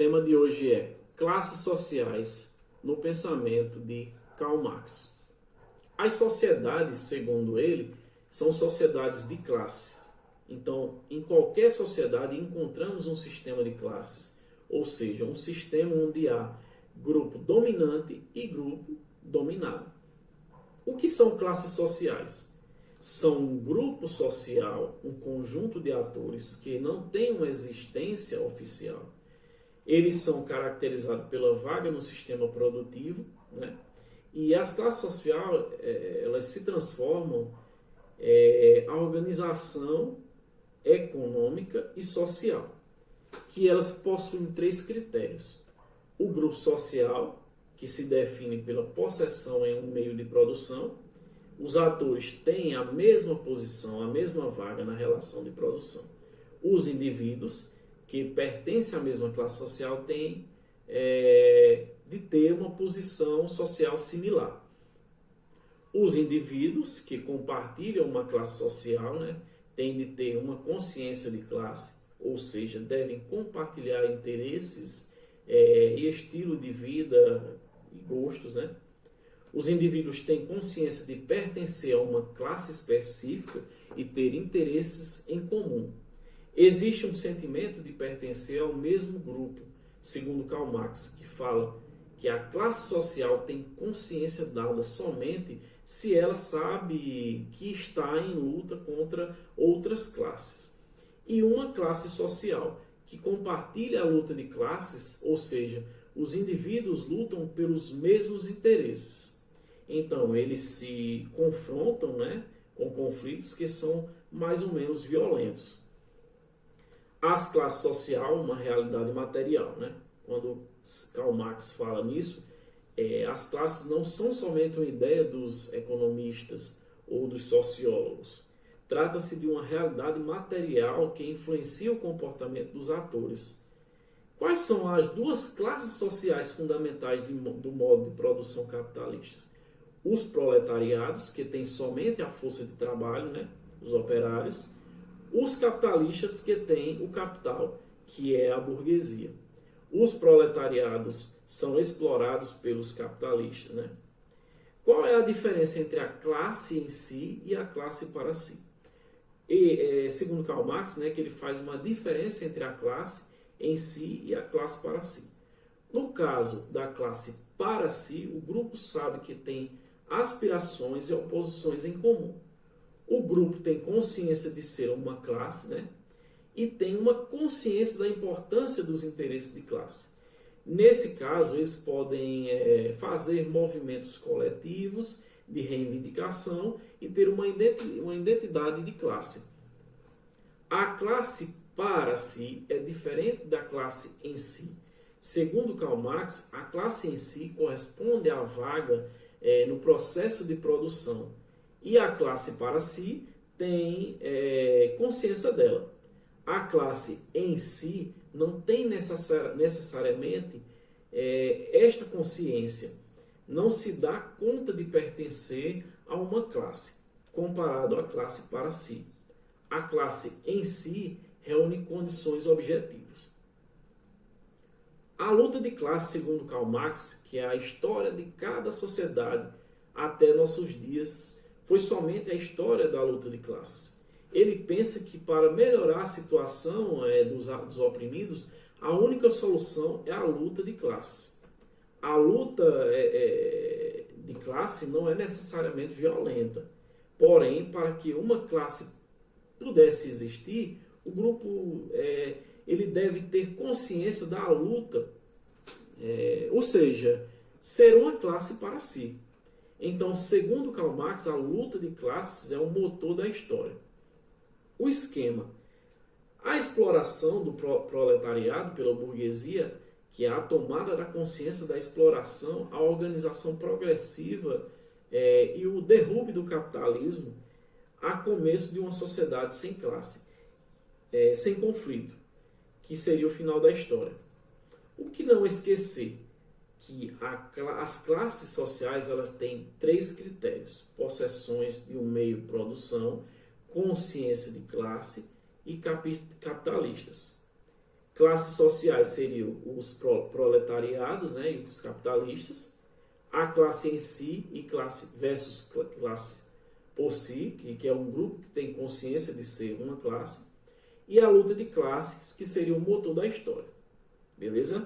tema de hoje é classes sociais no pensamento de Karl Marx. As sociedades, segundo ele, são sociedades de classes. Então, em qualquer sociedade encontramos um sistema de classes, ou seja, um sistema onde há grupo dominante e grupo dominado. O que são classes sociais? São um grupo social, um conjunto de atores que não tem uma existência oficial. Eles são caracterizados pela vaga no sistema produtivo, né? E as classes sociais, elas se transformam a organização econômica e social, que elas possuem três critérios. O grupo social, que se define pela possessão em um meio de produção. Os atores têm a mesma posição, a mesma vaga na relação de produção. Os indivíduos, que pertencem à mesma classe social, têm de ter uma posição social similar. Os indivíduos que compartilham uma classe social, né, têm de ter uma consciência de classe, ou seja, devem compartilhar interesses e estilo de vida e gostos, né? Os indivíduos têm consciência de pertencer a uma classe específica e ter interesses em comum. Existe um sentimento de pertencer ao mesmo grupo, segundo Karl Marx, que fala que a classe social tem consciência dada somente se ela sabe que está em luta contra outras classes. E uma classe social que compartilha a luta de classes, ou seja, os indivíduos lutam pelos mesmos interesses. Então, eles se confrontam, né, com conflitos que são mais ou menos violentos. As classes sociais, uma realidade material, né? Quando Karl Marx fala nisso, as classes não são somente uma ideia dos economistas ou dos sociólogos. Trata-se de uma realidade material que influencia o comportamento dos atores. Quais são as duas classes sociais fundamentais do modo de produção capitalista? Os proletariados, que têm somente a força de trabalho, né? Os operários. Os capitalistas, que têm o capital, que é a burguesia. Os proletariados são explorados pelos capitalistas, né? Qual é a diferença entre a classe em si e a classe para si? E, segundo Karl Marx, né, que ele faz uma diferença entre a classe em si e a classe para si. No caso da classe para si, o grupo sabe que tem aspirações e oposições em comum. O grupo tem consciência de ser uma classe, né? E tem uma consciência da importância dos interesses de classe. Nesse caso, eles podem fazer movimentos coletivos de reivindicação e ter uma identidade de classe. A classe para si é diferente da classe em si. Segundo Karl Marx, a classe em si corresponde à vaga no processo de produção. E a classe para si tem consciência dela. A classe em si não tem necessariamente esta consciência. Não se dá conta de pertencer a uma classe, comparado à classe para si. A classe em si reúne condições objetivas. A luta de classe, segundo Karl Marx, que é a história de cada sociedade até nossos dias, foi somente a história da luta de classes. Ele pensa que para melhorar a situação dos oprimidos, a única solução é a luta de classe. A luta de classe não é necessariamente violenta. Porém, para que uma classe pudesse existir, o grupo ele deve ter consciência da luta, ou seja, ser uma classe para si. Então, segundo Karl Marx, a luta de classes é o motor da história. O esquema. A exploração do proletariado pela burguesia, que é a tomada da consciência da exploração, a organização progressiva e o derrube do capitalismo, a começo de uma sociedade sem classe, sem conflito, que seria o final da história. O que não esquecer? Que as classes sociais elas têm três critérios: possessões de um meio de produção, consciência de classe e capitalistas. Classes sociais seriam os proletariados, né, e os capitalistas. A classe em si e classe versus classe por si, que é um grupo que tem consciência de ser uma classe. E a luta de classes, que seria o motor da história. Beleza?